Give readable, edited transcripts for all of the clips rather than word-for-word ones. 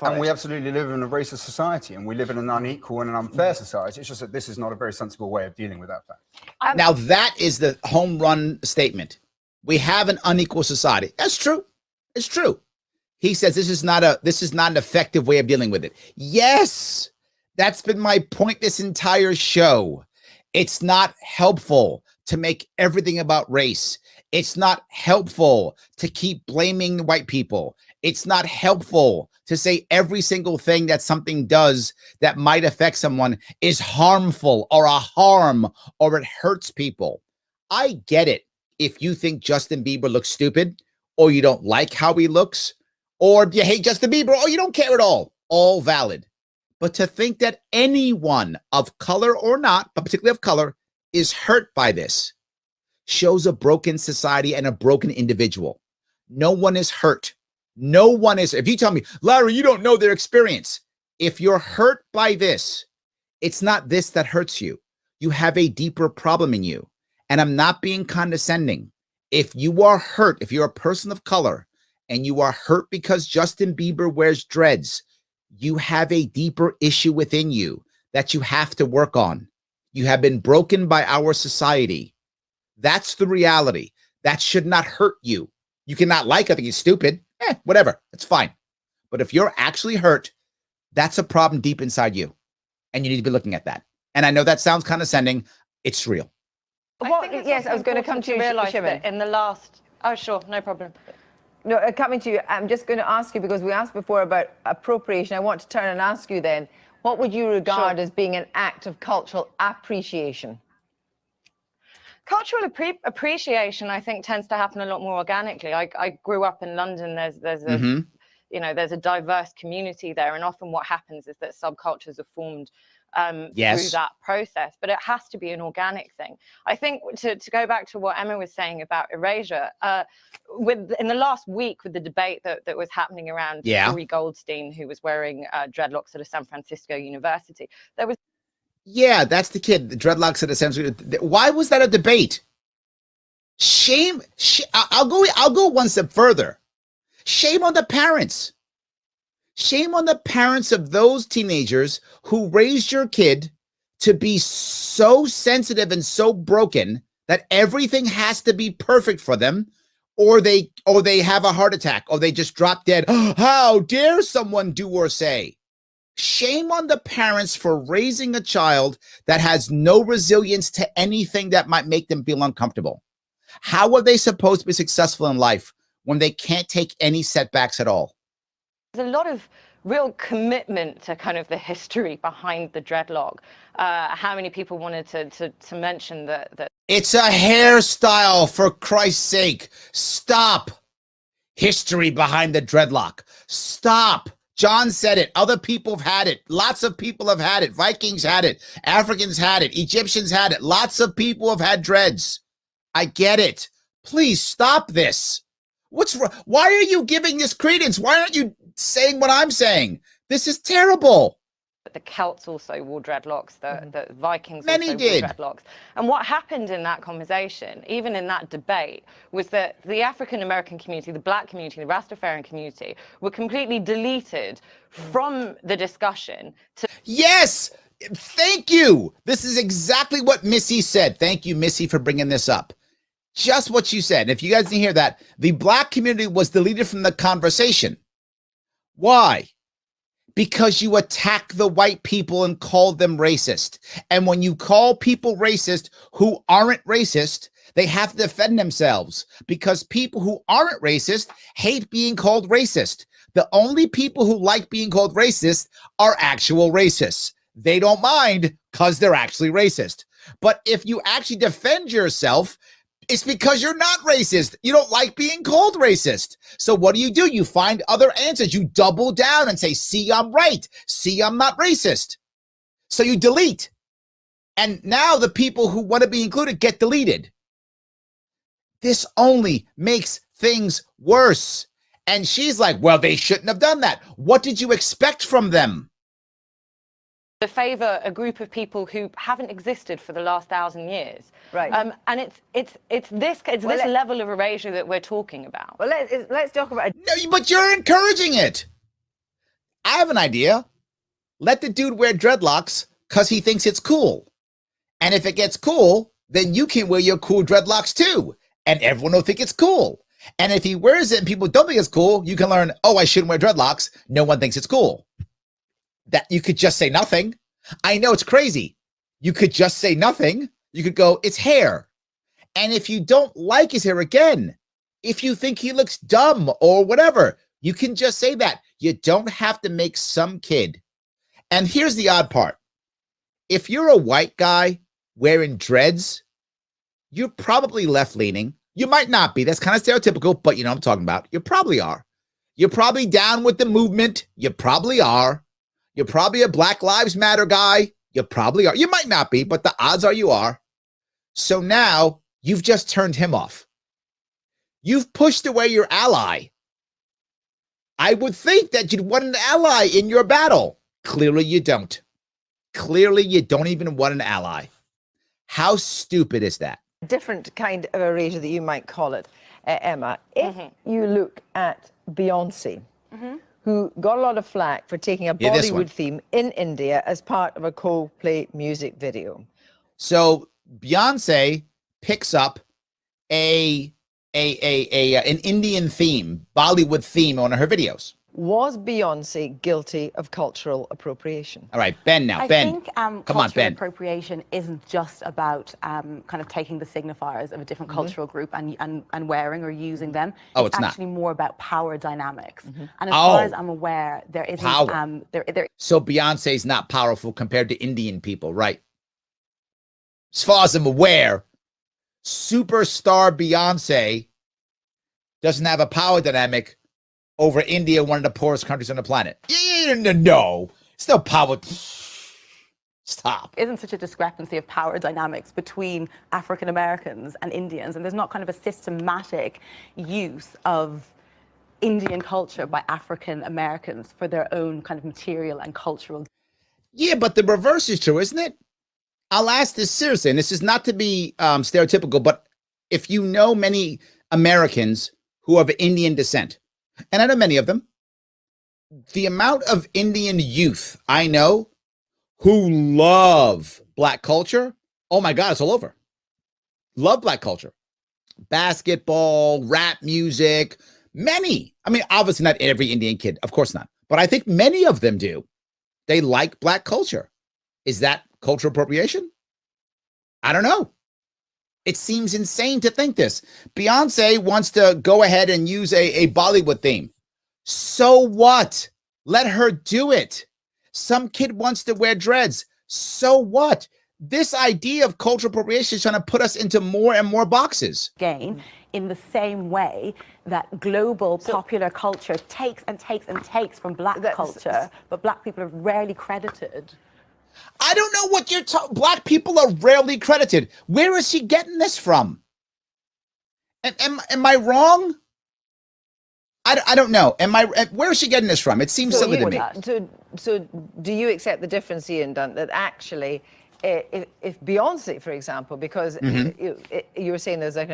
for it. And we absolutely live in a racist society, and we live in an unequal and an unfair society. It's just that this is not a very sensible way of dealing with that fact. Now, that is the home run statement. We have an unequal society. That's true. It's true. He says this is not an effective way of dealing with it. Yes, that's been my point this entire show. It's not helpful to make everything about race. It's not helpful to keep blaming white people. It's not helpful to say every single thing that something does that might affect someone is harmful or a harm or it hurts people. I get it if you think Justin Bieber looks stupid or you don't like how he looks or you hate Justin Bieber or you don't care at all valid. But to think that anyone of color or not, but particularly of color, is hurt by this shows a broken society and a broken individual. No one is hurt. No one is. If you tell me, Larry, you don't know their experience. If you're hurt by this, it's not this that hurts you. You have a deeper problem in you. And I'm not being condescending. If you are hurt, if you're a person of color and you are hurt because Justin Bieber wears dreads, you have a deeper issue within you that you have to work on. You have been broken by our society. That's the reality. That should not hurt you. You cannot like, I think he's stupid. Whatever. It's fine. But if you're actually hurt, that's a problem deep inside you. And you need to be looking at that. And I know that sounds condescending. It's real. Well, yes, I was going to come to you, That in the last... Oh, sure, no problem. No, coming to you, I'm just going to ask you, because we asked before about appropriation. I want to turn and ask you then, what would you regard as being an act of cultural appreciation? Cultural appreciation, I think, tends to happen a lot more organically. I grew up in London. There's a there's a diverse community there, and often what happens is that subcultures are formed through that process. But it has to be an organic thing. I think to go back to what Emma was saying about erasure, in the last week with the debate that was happening around Corey Goldstein, who was wearing dreadlocks at a San Francisco university, there was. Yeah, that's the kid. The dreadlocks at the San Francisco. Why was that a debate? Shame. I'll go one step further. Shame on the parents. Shame on the parents of those teenagers who raised your kid to be so sensitive and so broken that everything has to be perfect for them, or they have a heart attack, or they just drop dead. How dare someone do or say? Shame on the parents for raising a child that has no resilience to anything that might make them feel uncomfortable. How are they supposed to be successful in life when they can't take any setbacks at all? There's a lot of real commitment to kind of the history behind the dreadlock. How many people wanted to mention that? It's a hairstyle, for Christ's sake. Stop. History behind the dreadlock. Stop. John said it. Other people have had it. Lots of people have had it. Vikings had it. Africans had it. Egyptians had it. Lots of people have had dreads. I get it. Please stop this. What's wrong? Why are you giving this credence? Why aren't you saying what I'm saying? This is terrible. The Celts also wore dreadlocks, the Vikings Many also did. wore dreadlocks. And what happened in that conversation, even in that debate, was that the African-American community, the Black community, the Rastafarian community were completely deleted from the discussion. Yes, thank you. This is exactly what Missy said. Thank you, Missy, for bringing this up. Just what you said. If you guys didn't hear that, the Black community was deleted from the conversation. Why? Because you attack the white people and call them racist. And when you call people racist who aren't racist, they have to defend themselves, because people who aren't racist hate being called racist. The only people who like being called racist are actual racists. They don't mind because they're actually racist. But if you actually defend yourself, it's because you're not racist. You don't like being called racist. So what do? You find other answers. You double down and say, see, I'm right. See, I'm not racist. So you delete. And now the people who want to be included get deleted. This only makes things worse. And she's like, well, they shouldn't have done that. What did you expect from them? To favor a group of people who haven't existed for the last 1,000 years, Right. And it's this level of erasure that we're talking about. Well, let's talk about. No, but you're encouraging it. I have an idea. Let the dude wear dreadlocks because he thinks it's cool. And if it gets cool, then you can wear your cool dreadlocks too. And everyone will think it's cool. And if he wears it and people don't think it's cool, you can learn, oh, I shouldn't wear dreadlocks. No one thinks it's cool. That you could just say nothing. I know it's crazy. You could just say nothing. You could go, it's hair. And if you don't like his hair, again, if you think he looks dumb or whatever, you can just say that. You don't have to make some kid. And here's the odd part. If you're a white guy wearing dreads, you're probably left-leaning. You might not be. That's kind of stereotypical, but you know what I'm talking about. You probably are. You're probably down with the movement. You probably are. You're probably a Black Lives Matter guy. You probably are. You might not be, but the odds are you are. So now you've just turned him off. You've pushed away your ally. I would think that you'd want an ally in your battle. Clearly you don't. Clearly you don't even want an ally. How stupid is that? Different kind of erasure that you might call it, Emma. If you look at Beyonce, who got a lot of flack for taking a Bollywood theme in India as part of a Coldplay music video. So Beyonce picks up an Indian theme, Bollywood theme on her videos. Was Beyonce guilty of cultural appropriation? All right, Ben now. I Ben, think come on, cultural Ben. appropriation isn't just about kind of taking the signifiers of a different cultural group and wearing or using them. Oh, it's not. actually more about power dynamics. And as far as I'm aware, there isn't Power. So Beyonce's not powerful compared to Indian people, right? As far as I'm aware, superstar Beyonce doesn't have a power dynamic over India, one of the poorest countries on the planet. No, it's no power. Stop. isn't such a discrepancy of power dynamics between African Americans and Indians, and there's not kind of a systematic use of Indian culture by African Americans for their own kind of material and cultural. Yeah, but the reverse is true, isn't it? I'll ask this seriously, and this is not to be stereotypical, but if you know many Americans who are of Indian descent, and I know many of them, the amount of Indian youth I know who love Black culture, oh my God, it's all over. Love Black culture. Basketball, rap music, many. I mean, obviously not every Indian kid, of course not. But I think many of them do. They like Black culture. Is that cultural appropriation? I don't know. It seems insane to think this. Beyonce wants to go ahead and use a Bollywood theme. So what? Let her do it. Some kid wants to wear dreads. So what? This idea of cultural appropriation is trying to put us into more and more boxes. Gain in the same way that global popular culture takes and takes and takes from Black culture, but Black people are rarely credited. I don't know what you're talking. Black people are rarely credited. Where is she getting this from? Am I wrong? I don't know. Where is she getting this from? It seems silly to me. So do you accept the difference, Ian Dunn, that actually, if Beyonce, for example, because you were saying there's a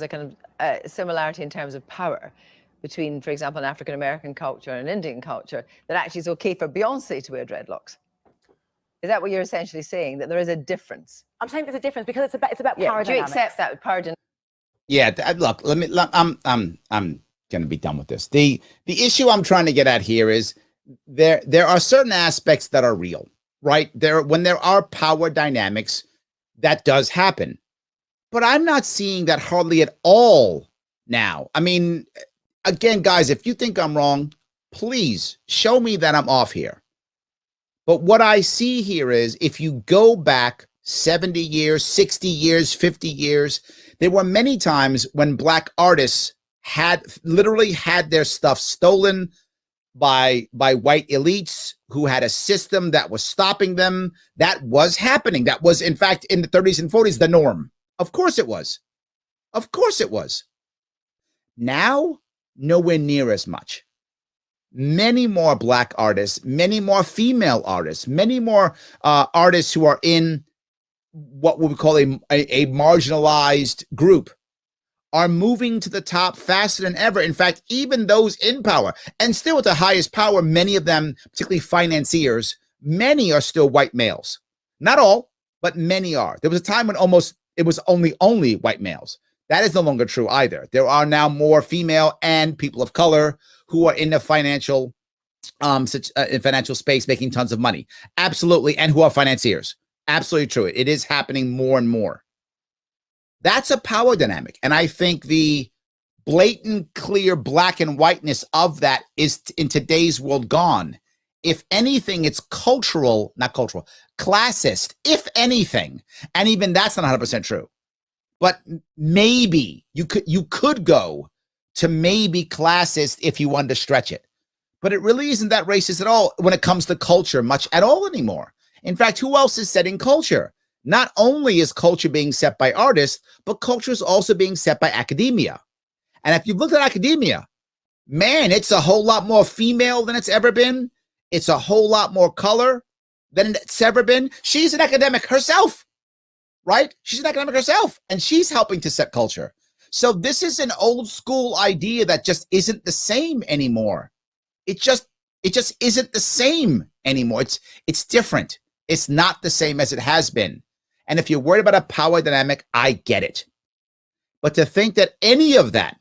kind of similarity in terms of power between, for example, an African American culture and an Indian culture, that actually it's okay for Beyonce to wear dreadlocks. Is that what you're essentially saying? That there is a difference? I'm saying there's a difference because it's about power dynamics. Do you accept that power dynamics? Yeah. Look. I'm gonna be done with this. The issue I'm trying to get at here is there are certain aspects that are real, right? When there are power dynamics, that does happen, but I'm not seeing that hardly at all now. I mean, again, guys, if you think I'm wrong, please show me that I'm off here. But what I see here is if you go back 70 years, 60 years, 50 years, there were many times when Black artists literally had their stuff stolen by white elites who had a system that was stopping them. That was happening. That was, in fact, in the 30s and 40s, the norm. Of course it was. Of course it was. Now, nowhere near as much. Many more Black artists, many more female artists, many more artists who are in what we would call a marginalized group are moving to the top faster than ever. In fact, even those in power, and still at the highest power, many of them, particularly financiers, many are still white males. Not all, but many are. There was a time when it was only white males. That is no longer true either. There are now more female and people of color who are in the financial space making tons of money. Absolutely. And who are financiers. Absolutely true. It is happening more and more. That's a power dynamic. And I think the blatant, clear black and whiteness of that is in today's world gone. If anything, it's cultural, not cultural, classist, if anything. And even that's not 100% true. But maybe you could go to maybe classist if you wanted to stretch it. But it really isn't that racist at all when it comes to culture much at all anymore. In fact, who else is setting culture? Not only is culture being set by artists, but culture is also being set by academia. And if you've looked at academia, man, it's a whole lot more female than it's ever been. It's a whole lot more color than it's ever been. She's an academic herself, right? She's an academic herself, and she's helping to set culture. So this is an old school idea that just isn't the same anymore. It just isn't the same anymore. It's different. It's not the same as it has been. And if you're worried about a power dynamic, I get it. But to think that any of that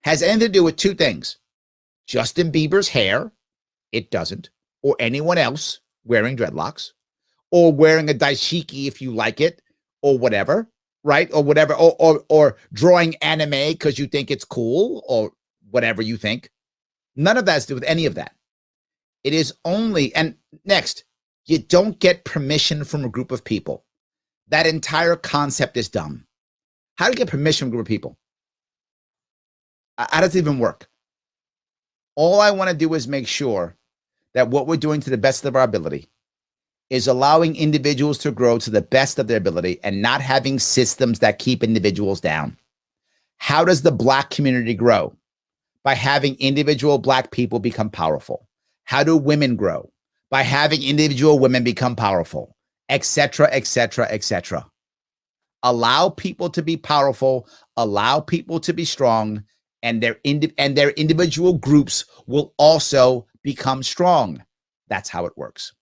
has anything to do with two things, Justin Bieber's hair, it doesn't, or anyone else wearing dreadlocks, or wearing a dashiki if you like it, or whatever, right? Or whatever, or drawing anime because you think it's cool, or whatever you think. None of that has to do with any of that. It is only, and next, you don't get permission from a group of people. That entire concept is dumb. How do you get permission from a group of people? How does it even work? All I want to do is make sure that what we're doing to the best of our ability is allowing individuals to grow to the best of their ability and not having systems that keep individuals down. How does the Black community grow? By having individual Black people become powerful. How do women grow? By having individual women become powerful, etc., etc., etc. Allow people to be powerful, allow people to be strong, and their individual groups will also become strong. That's how it works.